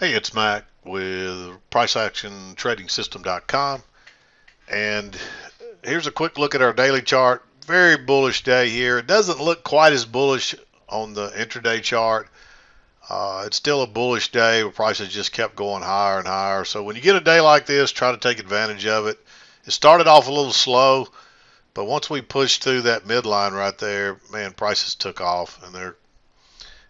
Hey, it's Mac with PriceActionTradingSystem.com, and here's a quick look at our daily chart. Very bullish day here. It doesn't look quite as bullish on the intraday chart. It's still a bullish day where prices just kept going higher and higher. So when you get a day like this, try to take advantage of it. It started off a little slow, but once we pushed through that midline right there, man, prices took off, and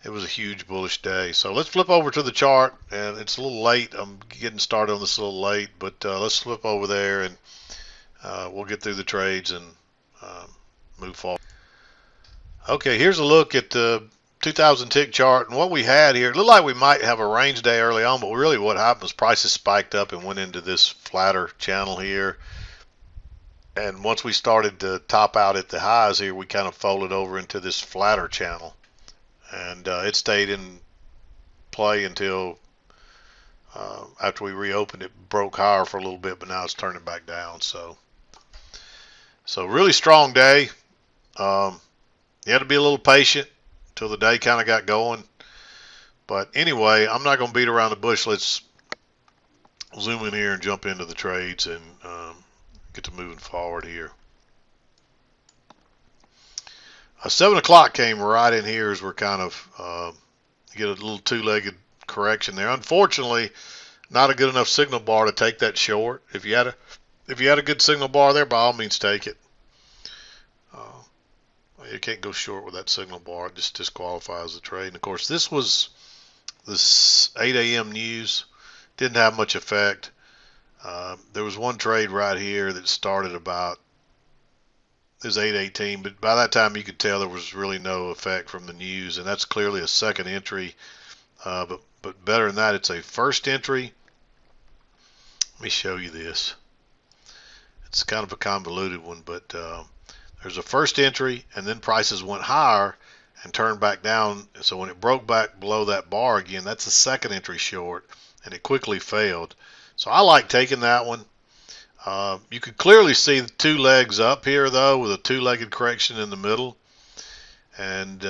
it was a huge bullish day. So let's flip over to the chart, and it's a little late. I'm getting started on this a little late, but let's flip over there, and we'll get through the trades and um, move forward. Okay, here's a look at the 2000 tick chart, and what we had here. It looked like we might have a range day early on, but really what happened was prices spiked up and went into this flatter channel here. And once we started to top out at the highs here, we kind of folded over into this flatter channel, and it stayed in play until after we reopened. It broke higher for a little bit, but now it's turning back down. So really strong day. You had to be a little patient until the day kind of got going. But anyway, I'm not going to beat around the bush. Let's zoom in here and jump into the trades and get to moving forward here. 7 o'clock came right in here as we're kind of get a little two-legged correction there. Unfortunately, not a good enough signal bar to take that short. If you had a good signal bar there, by all means take it. You can't go short with that signal bar. It just disqualifies the trade. And of course, this was this 8 a.m. news. Didn't have much effect. There was one trade right here that started about, it was 8:18, but by that time you could tell there was really no effect from the news, and that's clearly a second entry. But better than that, it's a first entry. Let me show you this. It's kind of a convoluted one, but there's a first entry, and then prices went higher and turned back down. So when it broke back below that bar again, that's a second entry short, and it quickly failed. So I like taking that one. You could clearly see the two legs up here, though, with a two-legged correction in the middle. And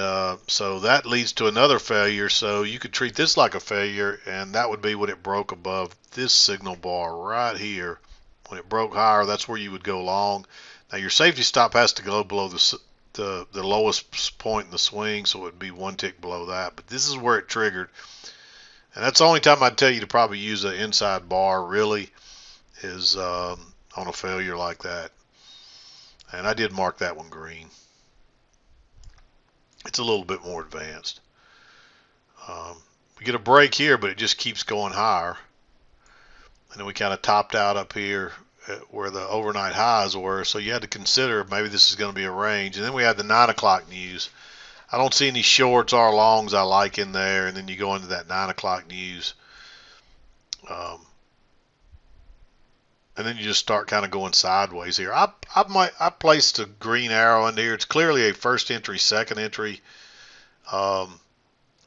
so that leads to another failure. So you could treat this like a failure, and that would be when it broke above this signal bar right here. When it broke higher, that's where you would go long. Now your safety stop has to go below the lowest point in the swing, so it would be one tick below that. But this is where it triggered, and that's the only time I'd tell you to probably use an inside bar. Really, is on a failure like that. And I did mark that one green. It's a little bit more advanced. We get a break here, but it just keeps going higher. And then we kind of topped out up here where the overnight highs were. So you had to consider maybe this is going to be a range. And then we had the 9 o'clock news. I don't see any shorts or longs I like in there. And then you go into that 9 o'clock news. And then you just start kind of going sideways here. I placed a green arrow in here. It's clearly a first entry, second entry. I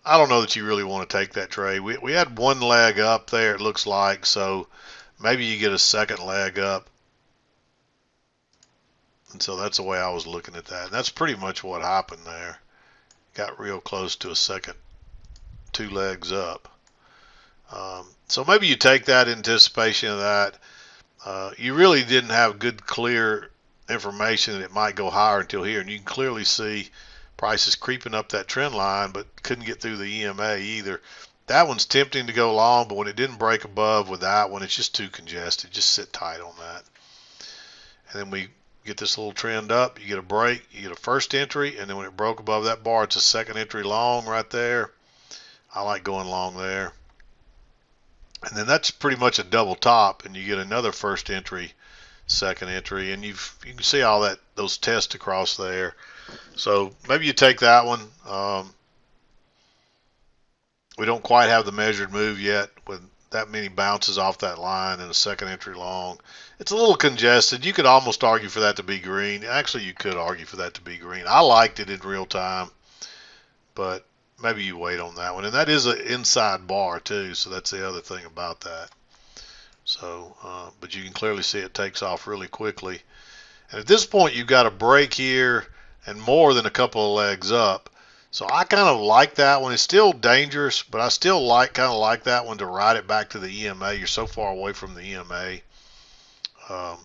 don't know that you really want to take that trade. We had one leg up there, it looks like, so maybe you get a second leg up. And so that's the way I was looking at that. And that's pretty much what happened there. Got real close to a second two legs up. So maybe you take that in anticipation of that. You really didn't have good, clear information that it might go higher until here. And you can clearly see prices creeping up that trend line, but couldn't get through the EMA either. That one's tempting to go long, but when it didn't break above with that one, it's just too congested. Just sit tight on that. And then we get this little trend up. You get a break, you get a first entry, and then when it broke above that bar, it's a second entry long right there. I like going long there. And then that's pretty much a double top, and you get another first entry, second entry, and you can see all that, those tests across there. So maybe you take that one. We don't quite have the measured move yet with that many bounces off that line and a second entry long. It's a little congested. You could almost argue for that to be green. Actually, you could argue for that to be green. I liked it in real time, but maybe you wait on that one. And that is an inside bar too, so that's the other thing about that. So, but you can clearly see it takes off really quickly. And at this point, you've got a break here and more than a couple of legs up. So I kind of like that one. It's still dangerous, but I still kind of like that one to ride it back to the EMA. You're so far away from the EMA. Um,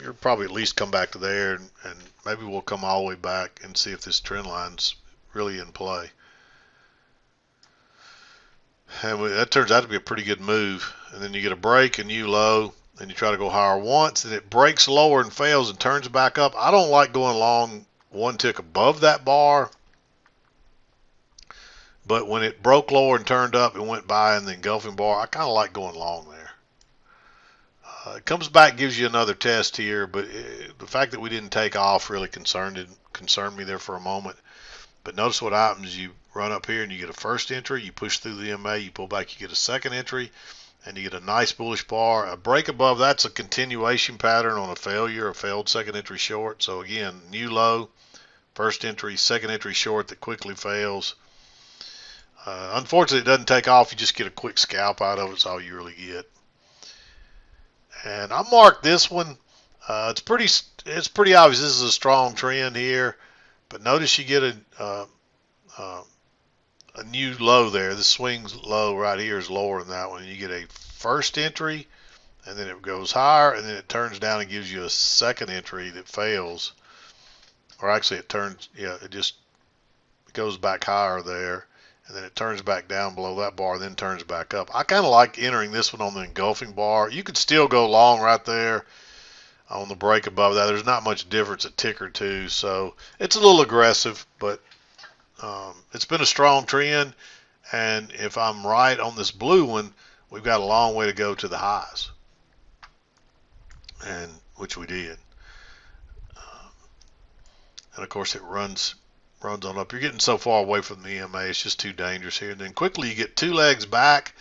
you'll probably at least come back to there, and maybe we'll come all the way back and see if this trend line's really in play. And that turns out to be a pretty good move. And then you get a break, a new low, and you try to go higher once, and it breaks lower and fails and turns back up. I don't like going long one tick above that bar, but when it broke lower and turned up and went by in the engulfing bar, I kind of like going long there. It comes back, gives you another test here, but the fact that we didn't take off really concerned me there for a moment. But notice what happens. You run up here and you get a first entry, you push through the EMA, you pull back, you get a second entry, and you get a nice bullish bar. A break above, that's a continuation pattern on a failure, a failed second entry short. So again, new low, first entry, second entry short that quickly fails. Unfortunately, it doesn't take off. You just get a quick scalp out of it. It's all you really get. And I marked this one. It's pretty obvious this is a strong trend here. But notice you get a new low there. The swings low right here is lower than that one. You get a first entry, and then it goes higher, and then it turns down and gives you a second entry that fails. Or actually, it just goes back higher there, and then it turns back down below that bar, then turns back up. I kind of like entering this one on the engulfing bar. You could still go long right there on the break above that. There's not much difference, a tick or two, so it's a little aggressive, but it's been a strong trend, and if I'm right on this blue one, we've got a long way to go to the highs, and which we did. And of course it runs on up. You're getting so far away from the EMA, it's just too dangerous here. And then quickly you get two legs back.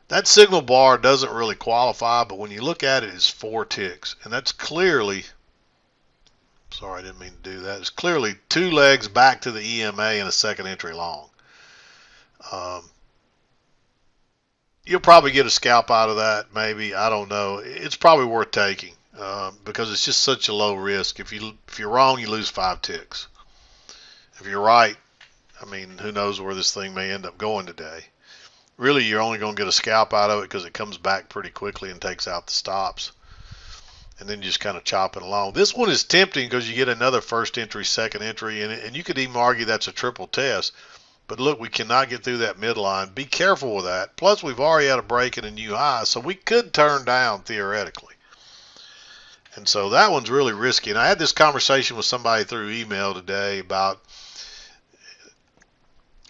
That signal bar doesn't really qualify, but when you look at it, it's 4 ticks. And that's clearly, sorry, I didn't mean to do that. It's clearly 2 legs back to the EMA and a second entry long. You'll probably get a scalp out of that, maybe. I don't know. It's probably worth taking because it's just such a low risk. If you're wrong, you lose 5 ticks. If you're right, I mean, who knows where this thing may end up going today. Really, you're only going to get a scalp out of it because it comes back pretty quickly and takes out the stops. And then just kind of chop it along. This one is tempting because you get another first entry, second entry, and you could even argue that's a triple test. But look, we cannot get through that midline. Be careful with that. Plus, we've already had a break and a new high, so we could turn down theoretically. And so that one's really risky. And I had this conversation with somebody through email today about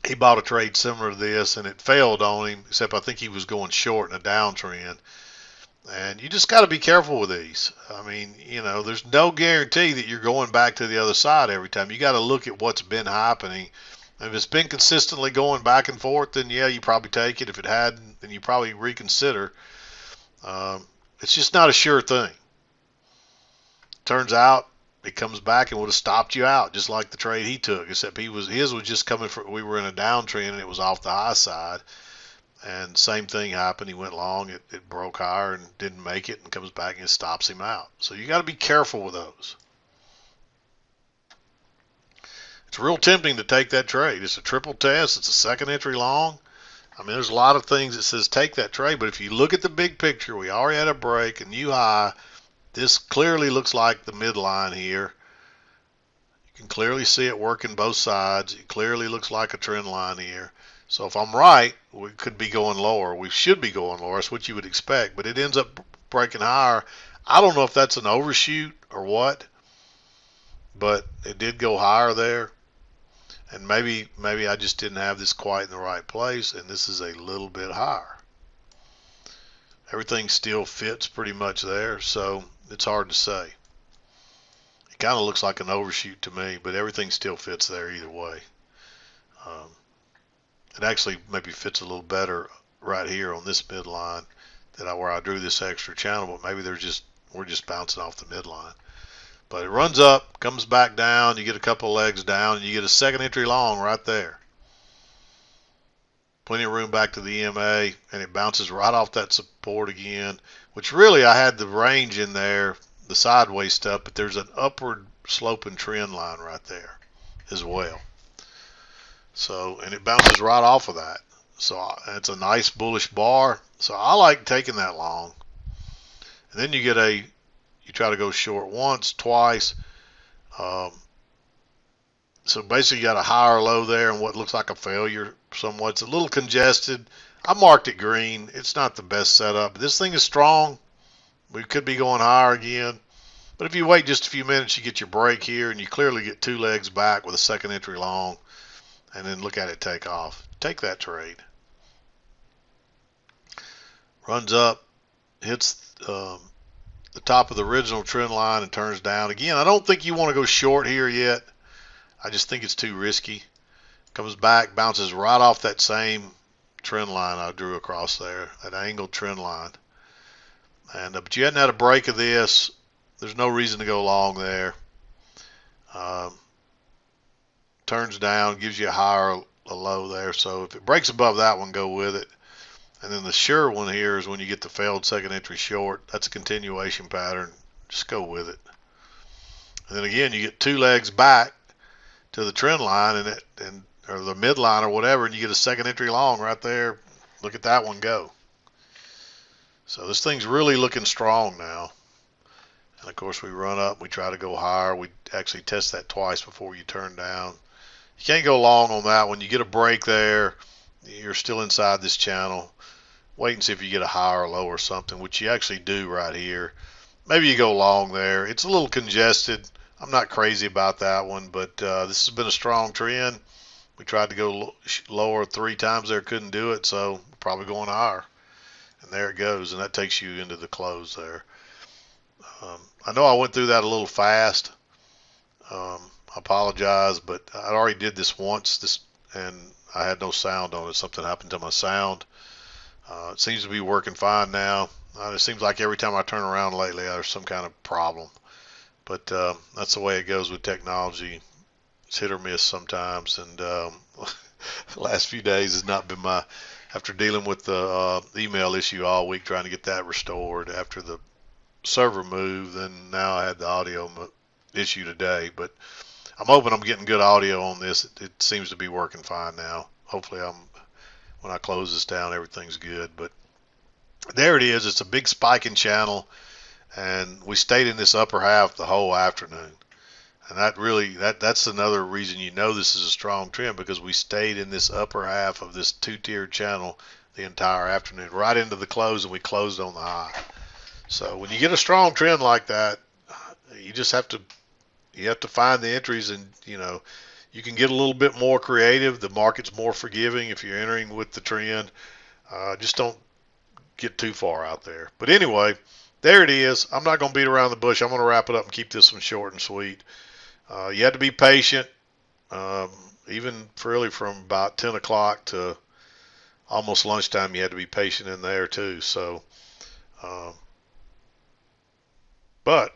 he bought a trade similar to this, and it failed on him, except I think he was going short in a downtrend. And you just got to be careful with these. I mean, there's no guarantee that you're going back to the other side every time. You got to look at what's been happening. If it's been consistently going back and forth, then yeah, you probably take it. If it hadn't, then you probably reconsider. It's just not a sure thing. Turns out it comes back and would have stopped you out, just like the trade he took, except his was just coming from, we were in a downtrend and it was off the high side. And same thing happened. He went long, it broke higher and didn't make it, and comes back and it stops him out. So you got to be careful with those. It's real tempting to take that trade. It's a triple test. It's a second entry long. I mean, there's a lot of things that says take that trade, but if you look at the big picture, we already had a break, a new high. This clearly looks like the midline here. You can clearly see it working both sides. It clearly looks like a trend line here. So if I'm right, we could be going lower. We should be going lower. That's what you would expect, but it ends up breaking higher. I don't know if that's an overshoot or what, but it did go higher there. And maybe I just didn't have this quite in the right place, and this is a little bit higher. Everything still fits pretty much there, so it's hard to say. It kind of looks like an overshoot to me, but everything still fits there either way. It actually maybe fits a little better right here on this midline where I drew this extra channel, but maybe we're just bouncing off the midline. But it runs up, comes back down, you get a couple of legs down, and you get a second entry long right there. Plenty of room back to the EMA, and it bounces right off that support again, which really I had the range in there, the sideways stuff, but there's an upward sloping trend line right there as well. So, and it bounces right off of that. So it's a nice bullish bar. So I like taking that long. And then you try to go short once, twice. Um, so basically you got a higher low there and what looks like a failure somewhat. It's a little congested. I marked it green. It's not the best setup. But this thing is strong. We could be going higher again. But if you wait just a few minutes, you get your break here, and you clearly get 2 legs back with a second entry long, and then look at it take off. Take that trade. Runs up, hits the top of the original trend line and turns down. Again, I don't think you want to go short here yet. I just think it's too risky. Comes back, bounces right off that same trend line I drew across there, that angled trend line. And but you hadn't had a break of this. There's no reason to go long there. Turns down, gives you a low there. So if it breaks above that one, go with it. And then the sure one here is when you get the failed second entry short. That's a continuation pattern. Just go with it. And then again, you get 2 legs back to the trend line or the midline or whatever, and you get a second entry long right there. Look at that one go. So this thing's really looking strong now. And of course we run up, we try to go higher. We actually test that twice before you turn down. You can't go long on that one. You get a break there, you're still inside this channel. Wait and see if you get a higher or low or something, which you actually do right here. Maybe you go long there. It's a little congested. I'm not crazy about that one, but this has been a strong trend. We tried to go lower 3 times there, couldn't do it, so probably going higher. And there it goes, and that takes you into the close there. I know I went through that a little fast. I apologize, but I already did this once, and I had no sound on it. Something happened to my sound. It seems to be working fine now. It seems like every time I turn around lately, there's some kind of problem. But that's the way it goes with technology. It's hit or miss sometimes. And the last few days has not been after dealing with the email issue all week, trying to get that restored after the server move, then now I had the audio issue today. But I'm hoping I'm getting good audio on this. It seems to be working fine now. Hopefully when I close this down, everything's good. But there it is. It's a big spiking channel, and we stayed in this upper half the whole afternoon. And that's another reason you know this is a strong trend, because we stayed in this upper half of this 2-tiered channel the entire afternoon, right into the close, and we closed on the high. So when you get a strong trend like that, you just have to find the entries, and you can get a little bit more creative. The market's more forgiving if you're entering with the trend. Just don't get too far out there. But anyway, there it is. I'm not going to beat around the bush. I'm going to wrap it up and keep this one short and sweet. You have to be patient, even really from about 10 o'clock to almost lunchtime. You had to be patient in there too. So, but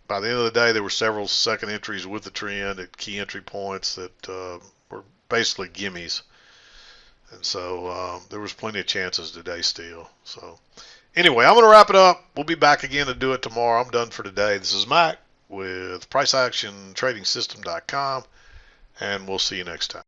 by the end of the day, there were several second entries with the trend at key entry points that were basically gimmies. And so there was plenty of chances today still. So anyway, I'm going to wrap it up. We'll be back again to do it tomorrow. I'm done for today. This is Mac with PriceActionTradingSystem.com, and we'll see you next time.